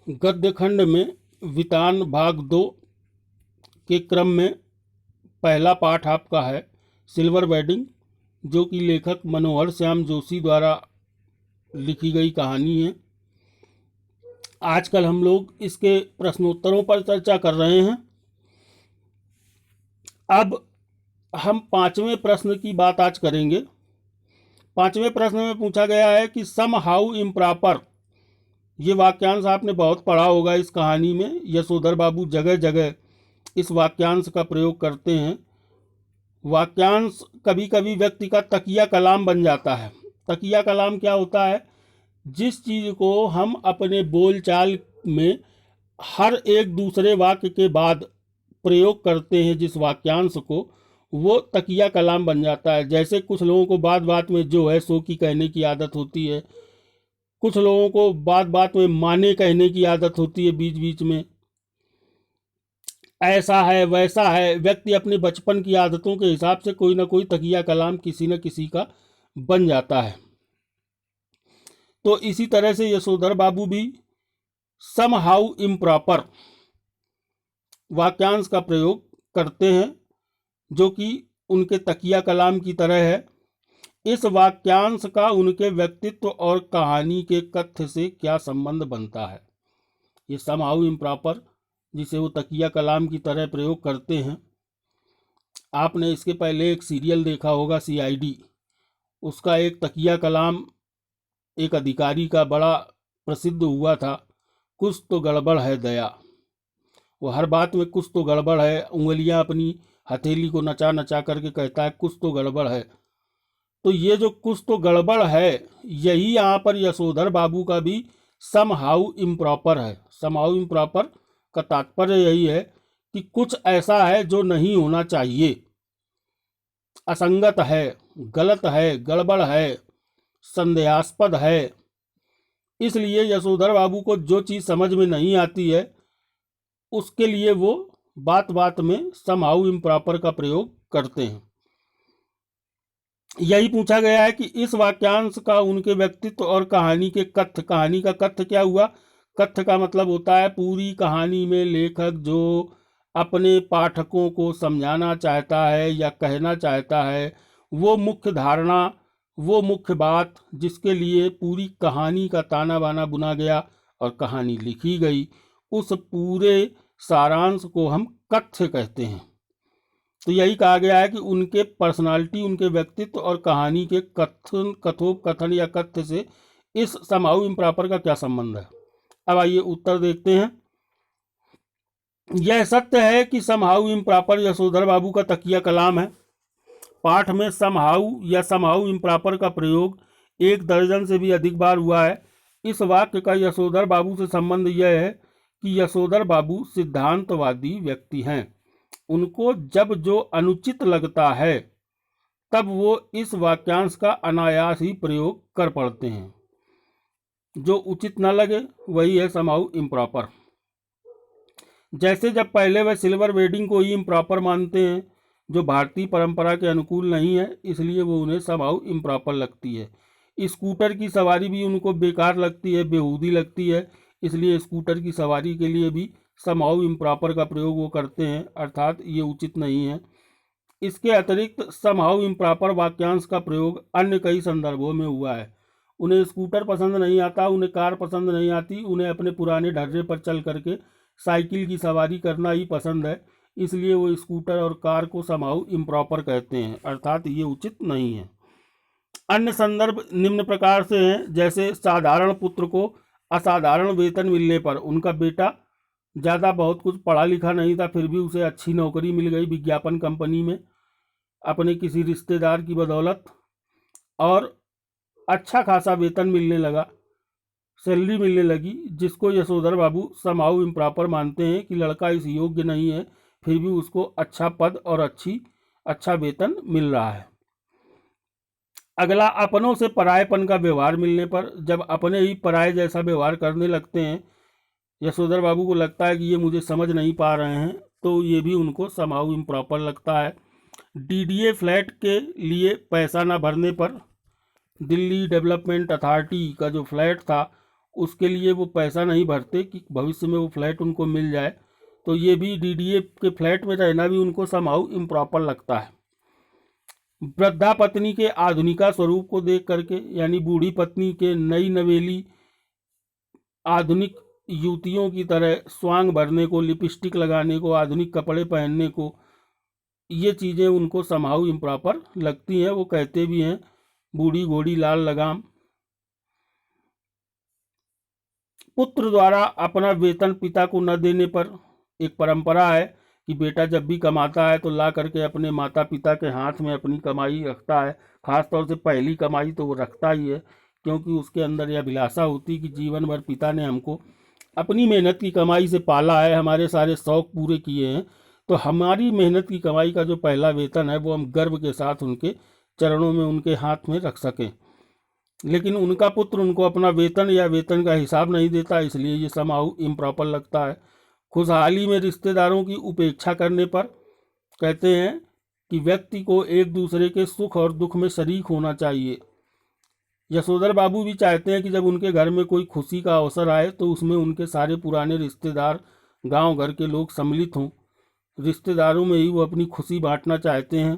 गद्य खंड में वितान भाग 2 के क्रम में पहला पाठ आपका है सिल्वर वेडिंग, जो कि लेखक मनोहर श्याम जोशी द्वारा लिखी गई कहानी है। आजकल हम लोग इसके प्रश्नोत्तरों पर चर्चा कर रहे हैं। अब हम 5वें प्रश्न की बात आज करेंगे। 5वें प्रश्न में पूछा गया है कि सम हाउ इम्प्रॉपर, ये वाक्यांश आपने बहुत पढ़ा होगा इस कहानी में। यशोधर बाबू जगह जगह इस वाक्यांश का प्रयोग करते हैं। वाक्यांश कभी कभी व्यक्ति का तकिया कलाम बन जाता है। तकिया कलाम क्या होता है? जिस चीज़ को हम अपने बोलचाल में हर एक दूसरे वाक्य के बाद प्रयोग करते हैं, जिस वाक्यांश को, वो तकिया कलाम बन जाता है। जैसे कुछ लोगों को बात बात में जो है सो की कहने की आदत होती है, कुछ लोगों को बात बात में माने कहने की आदत होती है, बीच बीच में ऐसा है वैसा है। व्यक्ति अपने बचपन की आदतों के हिसाब से कोई ना कोई तकिया कलाम किसी न किसी का बन जाता है। तो इसी तरह से यशोधर बाबू भी सम हाउ इम्प्रॉपर वाक्यांश का प्रयोग करते हैं, जो कि उनके तकिया कलाम की तरह है। इस वाक्यांश का उनके व्यक्तित्व और कहानी के कथ्य से क्या संबंध बनता है? ये सम हाउ इम्प्रॉपर जिसे वो तकिया कलाम की तरह प्रयोग करते हैं। आपने इसके पहले एक सीरियल देखा होगा CID, उसका एक तकिया कलाम एक अधिकारी का बड़ा प्रसिद्ध हुआ था, कुछ तो गड़बड़ है दया। वो हर बात में कुछ तो गड़बड़ है, उंगलियां अपनी हथेली को नचा नचा करके कहता है कुछ तो गड़बड़ है। तो ये जो कुछ तो गड़बड़ है, यही यहाँ पर यशोधर बाबू का भी सम हाउ इम्प्रॉपर है। सम हाउ इम्प्रॉपर का तात्पर्य यही है कि कुछ ऐसा है जो नहीं होना चाहिए, असंगत है, गलत है, गड़बड़ है, संदेहास्पद है। इसलिए यशोधर बाबू को जो चीज़ समझ में नहीं आती है, उसके लिए वो बात बात में सम हाउ इम्प्रॉपर का प्रयोग करते हैं। यही पूछा गया है कि इस वाक्यांश का उनके व्यक्तित्व और कहानी के कथ्य, कहानी का कथ्य क्या हुआ? कथ्य का मतलब होता है पूरी कहानी में लेखक जो अपने पाठकों को समझाना चाहता है या कहना चाहता है, वो मुख्य धारणा, वो मुख्य बात जिसके लिए पूरी कहानी का ताना बाना बुना गया और कहानी लिखी गई, उस पूरे सारांश को हम कथ्य कहते हैं। तो यही कहा गया है कि उनके पर्सनालिटी, उनके व्यक्तित्व और कहानी के कथन, कथोपकथन या कथ्य से इस सम हाउ इम्प्रॉपर का क्या संबंध है? अब आइए उत्तर देखते हैं। यह सत्य है कि सम हाउ इम्प्रॉपर यशोधर बाबू का तकिया कलाम है। पाठ में सम हाउ या सम हाउ इम्प्रॉपर का प्रयोग 1 दर्जन से भी अधिक बार हुआ है। इस वाक्य का यशोधर बाबू से संबंध यह है कि यशोधर बाबू सिद्धांतवादी व्यक्ति हैं। उनको जब जो अनुचित लगता है तब वो इस वाक्यांश का अनायास ही प्रयोग कर पड़ते हैं। जो उचित न लगे वही है सम हाउ इम्प्रॉपर। जैसे जब पहले वह सिल्वर वेडिंग को ही इम्प्रॉपर मानते हैं, जो भारतीय परंपरा के अनुकूल नहीं है, इसलिए वो उन्हें सम हाउ इम्प्रॉपर लगती है। स्कूटर की सवारी भी उनको बेकार लगती है, बेहूदी लगती है, इसलिए स्कूटर की सवारी के लिए भी सम हाउ इम्प्रॉपर का प्रयोग वो करते हैं, अर्थात ये उचित नहीं है। इसके अतिरिक्त सम हाउ इम्प्रॉपर वाक्यांश का प्रयोग अन्य कई संदर्भों में हुआ है। उन्हें स्कूटर पसंद नहीं आता, उन्हें कार पसंद नहीं आती, उन्हें अपने पुराने ढर्रे पर चल करके साइकिल की सवारी करना ही पसंद है, इसलिए वो स्कूटर और कार को सम हाउ इम्प्रॉपर कहते हैं, अर्थात ये उचित नहीं है। अन्य संदर्भ निम्न प्रकार से हैं, जैसे साधारण पुत्र को असाधारण वेतन मिलने पर, उनका बेटा ज़्यादा बहुत कुछ पढ़ा लिखा नहीं था, फिर भी उसे अच्छी नौकरी मिल गई विज्ञापन कंपनी में अपने किसी रिश्तेदार की बदौलत, और अच्छा खासा वेतन मिलने लगा, सैलरी मिलने लगी, जिसको यशोधर बाबू सम हाउ इम्प्रॉपर मानते हैं कि लड़का इस योग्य नहीं है, फिर भी उसको अच्छा पद और अच्छा वेतन मिल रहा है। अगला, अपनों से परायेपन का व्यवहार मिलने पर, जब अपने ही पराये जैसा व्यवहार करने लगते हैं, यशोधर बाबू को लगता है कि ये मुझे समझ नहीं पा रहे हैं, तो ये भी उनको सम हाउ इम्प्रॉपर लगता है। DDA फ्लैट के लिए पैसा न भरने पर, दिल्ली डेवलपमेंट अथॉरिटी का जो फ्लैट था उसके लिए वो पैसा नहीं भरते कि भविष्य में वो फ्लैट उनको मिल जाए। तो ये भी डीडीए के फ्लैट में रहना भी उनको समहाउ इम्प्रॉपर लगता है। वृद्धा पत्नी के आधुनिका स्वरूप को देख करके, यानी बूढ़ी पत्नी के नई नवेली आधुनिक युवतियों की तरह स्वांग भरने को, लिपस्टिक लगाने को, आधुनिक कपड़े पहनने को, ये चीज़ें उनको समहाउ इम्प्रॉपर लगती हैं। वो कहते भी हैं बूढ़ी घोड़ी लाल लगाम। पुत्र द्वारा अपना वेतन पिता को न देने पर एक परंपरा है कि बेटा जब भी कमाता है तो ला करके अपने माता पिता के हाथ में अपनी कमाई रखता है। खास तौर से पहली कमाई तो वो रखता ही है, क्योंकि उसके अंदर यह अभिलाषा होती कि जीवन भर पिता ने हमको अपनी मेहनत की कमाई से पाला है, हमारे सारे शौक पूरे किए हैं, तो हमारी मेहनत की कमाई का जो पहला वेतन है वो हम गर्व के साथ उनके चरणों में, उनके हाथ में रख सकें। लेकिन उनका पुत्र उनको अपना वेतन या वेतन का हिसाब नहीं देता, इसलिए ये समहाउ इम्प्रॉपर लगता है। खुशहाली में रिश्तेदारों की उपेक्षा करने पर कहते हैं कि व्यक्ति को एक दूसरे के सुख और दुख में शरीक होना चाहिए। यशोधर बाबू भी चाहते हैं कि जब उनके घर में कोई खुशी का अवसर आए तो उसमें उनके सारे पुराने रिश्तेदार, गांव घर के लोग सम्मिलित हों। रिश्तेदारों में ही वो अपनी खुशी बांटना चाहते हैं।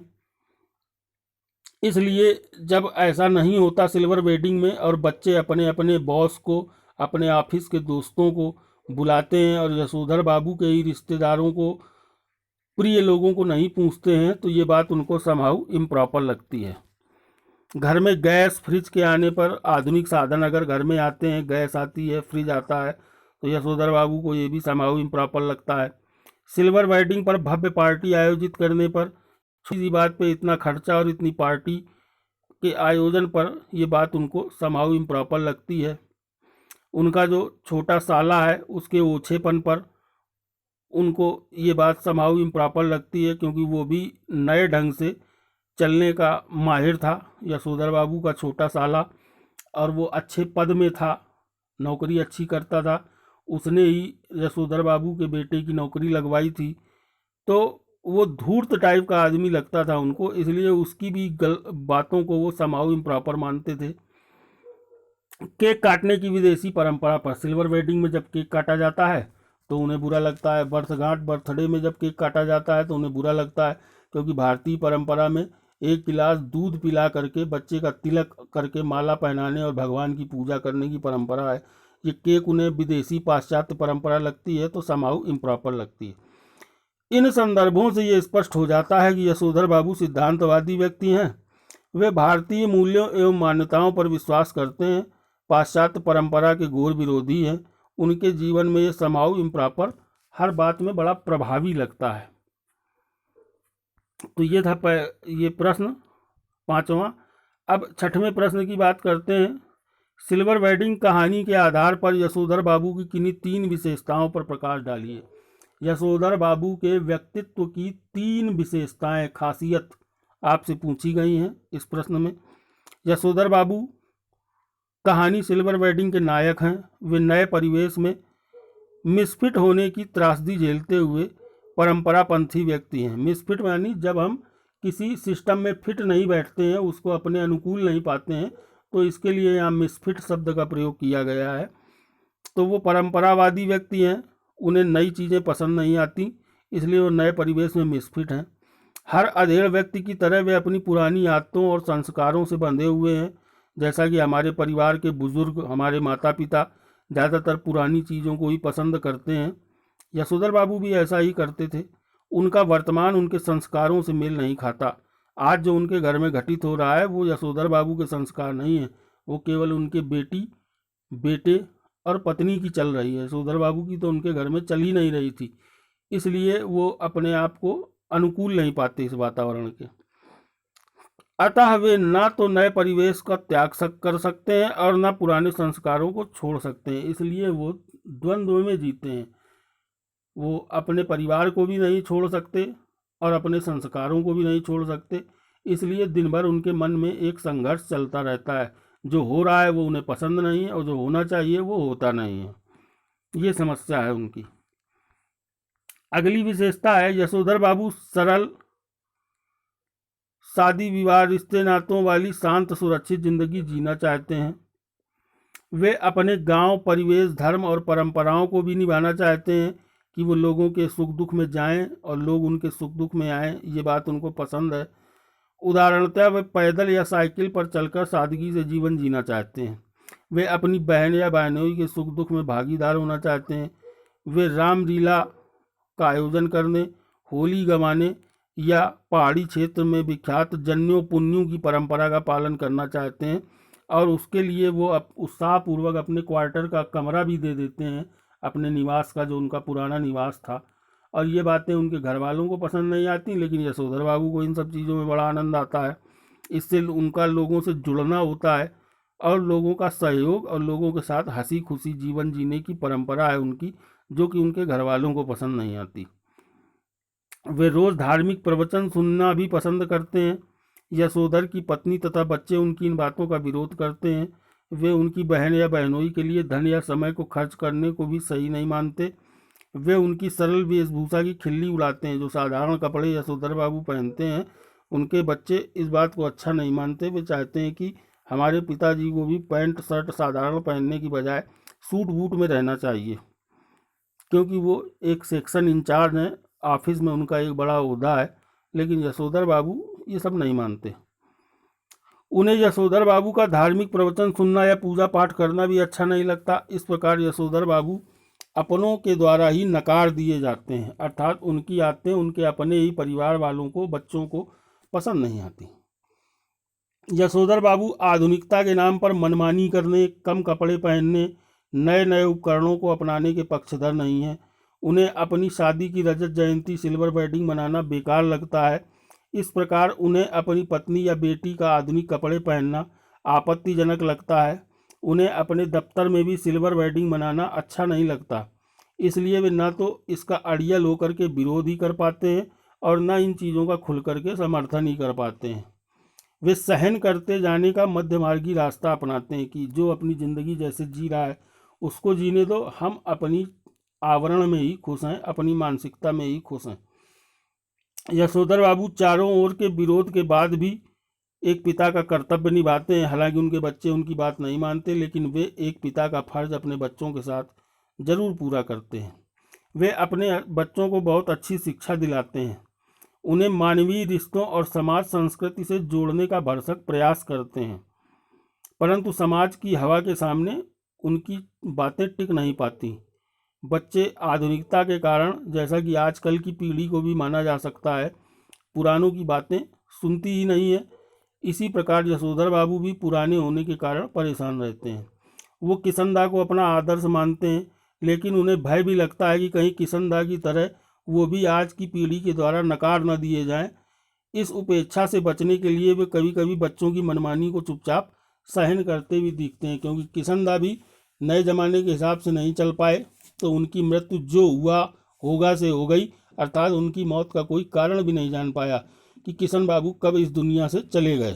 इसलिए जब ऐसा नहीं होता सिल्वर वेडिंग में और बच्चे अपने अपने बॉस को, अपने ऑफिस के दोस्तों को बुलाते हैं और यशोधर बाबू के ही रिश्तेदारों को, प्रिय लोगों को नहीं पूछते हैं, तो ये बात उनको समहाउ इम्प्रॉपर लगती है। घर में गैस फ्रिज के आने पर, आधुनिक साधन अगर घर में आते हैं, गैस आती है, फ्रिज आता है, तो यशोधर बाबू को ये भी समहाउ इम्प्रॉपर लगता है। सिल्वर वेडिंग पर भव्य पार्टी आयोजित करने पर, छोटी सी बात पे इतना खर्चा और इतनी पार्टी के आयोजन पर, ये बात उनको समहाउ इम्प्रॉपर लगती है। उनका जो छोटा साला है उसके ओछेपन पर उनको ये बात समहाउ इम्प्रॉपर लगती है, क्योंकि वो भी नए ढंग से चलने का माहिर था, यशोधर बाबू का छोटा साला, और वो अच्छे पद में था, नौकरी अच्छी करता था। उसने ही यशोधर बाबू के बेटे की नौकरी लगवाई थी। तो वो धूर्त टाइप का आदमी लगता था उनको, इसलिए उसकी भी बातों को वो समहाउ इम्प्रॉपर मानते थे। केक काटने की विदेशी परंपरा पर, सिल्वर वेडिंग में जब केक काटा जाता है तो उन्हें बुरा लगता है। बर्थगांठ, बर्थडे में जब केक काटा जाता है तो उन्हें बुरा लगता है, क्योंकि भारतीय परंपरा में एक गिलास दूध पिला करके बच्चे का तिलक करके माला पहनाने और भगवान की पूजा करने की परंपरा है। ये केक उन्हें विदेशी पाश्चात्य परंपरा लगती है, तो समहाउ इम्प्रॉपर लगती है। इन संदर्भों से ये स्पष्ट हो जाता है कि यशोधर बाबू सिद्धांतवादी व्यक्ति हैं। वे भारतीय मूल्यों एवं मान्यताओं पर विश्वास करते हैं, पाश्चात्य परंपरा के घोर विरोधी हैं। उनके जीवन में ये समहाउ इम्प्रॉपर हर बात में बड़ा प्रभावी लगता है। तो ये था ये प्रश्न पांचवा। अब छठवें प्रश्न की बात करते हैं। सिल्वर वेडिंग कहानी के आधार पर यशोधर बाबू की किन्हीं 3 विशेषताओं पर प्रकाश डालिए। यशोधर बाबू के व्यक्तित्व की 3 विशेषताएं, खासियत आपसे पूछी गई हैं इस प्रश्न में। यशोधर बाबू कहानी सिल्वर वेडिंग के नायक हैं। वे नए परिवेश में मिसफिट होने की त्रासदी झेलते हुए परंपरापंथी व्यक्ति हैं। मिसफिट यानी जब हम किसी सिस्टम में फिट नहीं बैठते हैं, उसको अपने अनुकूल नहीं पाते हैं, तो इसके लिए यहाँ मिसफिट शब्द का प्रयोग किया गया है। तो वो परंपरावादी व्यक्ति हैं, उन्हें नई चीज़ें पसंद नहीं आती, इसलिए वो नए परिवेश में मिसफिट हैं। हर अधेड़ व्यक्ति की तरह वे अपनी पुरानी आदतों और संस्कारों से बंधे हुए हैं। जैसा कि हमारे परिवार के बुजुर्ग, हमारे माता पिता ज़्यादातर पुरानी चीज़ों को ही पसंद करते हैं। यशोधर बाबू भी ऐसा ही करते थे। उनका वर्तमान उनके संस्कारों से मेल नहीं खाता। आज जो उनके घर में घटित हो रहा है वो यशोधर बाबू के संस्कार नहीं है, वो केवल उनके बेटी, बेटे और पत्नी की चल रही है। यशोधर बाबू की तो उनके घर में चल ही नहीं रही थी, इसलिए वो अपने आप को अनुकूल नहीं पाते इस वातावरण के। अतः वे ना तो नए परिवेश का त्याग कर सकते हैं और ना पुराने संस्कारों को छोड़ सकते हैं, इसलिए वो द्वंद्व में जीते हैं। वो अपने परिवार को भी नहीं छोड़ सकते और अपने संस्कारों को भी नहीं छोड़ सकते, इसलिए दिन भर उनके मन में एक संघर्ष चलता रहता है। जो हो रहा है वो उन्हें पसंद नहीं है और जो होना चाहिए वो होता नहीं है। ये समस्या है उनकी। अगली विशेषता है यशोधर बाबू सरल, शादी विवाह, रिश्ते नातों वाली शांत सुरक्षित जिंदगी जीना चाहते हैं। वे अपने गांव, परिवेश, धर्म और परंपराओं को भी निभाना चाहते हैं कि वो लोगों के सुख दुख में जाएं और लोग उनके सुख दुख में आएं, ये बात उनको पसंद है। उदाहरणतः वे पैदल या साइकिल पर चलकर सादगी से जीवन जीना चाहते हैं। वे अपनी बहन या बहनोई के सुख दुख में भागीदार होना चाहते हैं। वे रामलीला का आयोजन करने, होली गंवाने या पहाड़ी क्षेत्र में विख्यात जन्यों पुन्यों की परंपरा का पालन करना चाहते हैं और उसके लिए वो उत्साहपूर्वक अपने क्वार्टर का कमरा भी दे देते हैं, अपने निवास का, जो उनका पुराना निवास था। और ये बातें उनके घर वालों को पसंद नहीं आती, लेकिन यशोधर बाबू को इन सब चीज़ों में बड़ा आनंद आता है। इससे उनका लोगों से जुड़ना होता है और लोगों का सहयोग और लोगों के साथ हंसी खुशी जीवन जीने की परंपरा है उनकी, जो कि उनके घर वालों को पसंद नहीं आती। वे रोज़ धार्मिक प्रवचन सुनना भी पसंद करते हैं। यशोधर की पत्नी तथा बच्चे उनकी इन बातों का विरोध करते हैं। वे उनकी बहन या बहनोई के लिए धन या समय को खर्च करने को भी सही नहीं मानते। वे उनकी सरल वेशभूषा की खिल्ली उड़ाते हैं। जो साधारण कपड़े यशोधर बाबू पहनते हैं, उनके बच्चे इस बात को अच्छा नहीं मानते। वे चाहते हैं कि हमारे पिताजी को भी पैंट शर्ट साधारण पहनने की बजाय सूट बूट में रहना चाहिए, क्योंकि वो एक सेक्शन इंचार्ज हैं, ऑफिस में उनका एक बड़ा ओहदा है। लेकिन यशोधर बाबू ये सब नहीं मानते। उन्हें यशोधर बाबू का धार्मिक प्रवचन सुनना या पूजा पाठ करना भी अच्छा नहीं लगता। इस प्रकार यशोधर बाबू अपनों के द्वारा ही नकार दिए जाते हैं, अर्थात उनकी आदतें उनके अपने ही परिवार वालों को, बच्चों को पसंद नहीं आती। यशोधर बाबू आधुनिकता के नाम पर मनमानी करने, कम कपड़े पहनने, नए नए उपकरणों को अपनाने के पक्षधर नहीं हैं। उन्हें अपनी शादी की रजत जयंती, सिल्वर वेडिंग मनाना बेकार लगता है। इस प्रकार उन्हें अपनी पत्नी या बेटी का आधुनिक कपड़े पहनना आपत्तिजनक लगता है। उन्हें अपने दफ्तर में भी सिल्वर वेडिंग मनाना अच्छा नहीं लगता। इसलिए वे न तो इसका अड़ियल होकर के विरोध ही कर पाते हैं और न इन चीज़ों का खुल करके समर्थन ही कर पाते हैं। वे सहन करते जाने का मध्यमार्गी रास्ता अपनाते हैं कि जो अपनी ज़िंदगी जैसे जी रहा है उसको जीने दो, हम अपनी आवरण में ही खुश हैं, अपनी मानसिकता में ही खुश हैं। यशोधर बाबू चारों ओर के विरोध के बाद भी एक पिता का कर्तव्य निभाते हैं। हालांकि उनके बच्चे उनकी बात नहीं मानते, लेकिन वे एक पिता का फर्ज अपने बच्चों के साथ जरूर पूरा करते हैं। वे अपने बच्चों को बहुत अच्छी शिक्षा दिलाते हैं, उन्हें मानवीय रिश्तों और समाज संस्कृति से जोड़ने का भरसक प्रयास करते हैं। परंतु समाज की हवा के सामने उनकी बातें टिक नहीं पाती। बच्चे आधुनिकता के कारण, जैसा कि आजकल की पीढ़ी को भी माना जा सकता है, पुरानों की बातें सुनती ही नहीं है। इसी प्रकार यशोधर बाबू भी पुराने होने के कारण परेशान रहते हैं। वो किशनदा को अपना आदर्श मानते हैं, लेकिन उन्हें भय भी लगता है कि कहीं किशनदा की तरह वो भी आज की पीढ़ी के द्वारा नकार न दिए जाएं। इस उपेक्षा से बचने के लिए वे कभी कभी बच्चों की मनमानी को चुपचाप सहन करते भी दिखते हैं, क्योंकि किशनदा भी नए ज़माने के हिसाब से नहीं चल पाए, तो उनकी मृत्यु जो हुआ होगा से हो गई। अर्थात उनकी मौत का कोई कारण भी नहीं जान पाया कि किशन बाबू कब इस दुनिया से चले गए।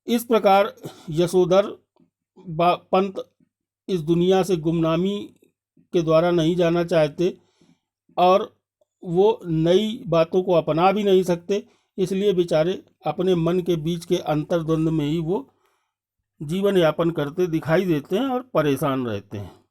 इस प्रकार यशोधर पंत इस दुनिया से गुमनामी के द्वारा नहीं जाना चाहते और वो नई बातों को अपना भी नहीं सकते। इसलिए बेचारे अपने मन के बीच के अंतर्द्वंद में ही वो जीवन यापन करते दिखाई देते हैं और परेशान रहते हैं।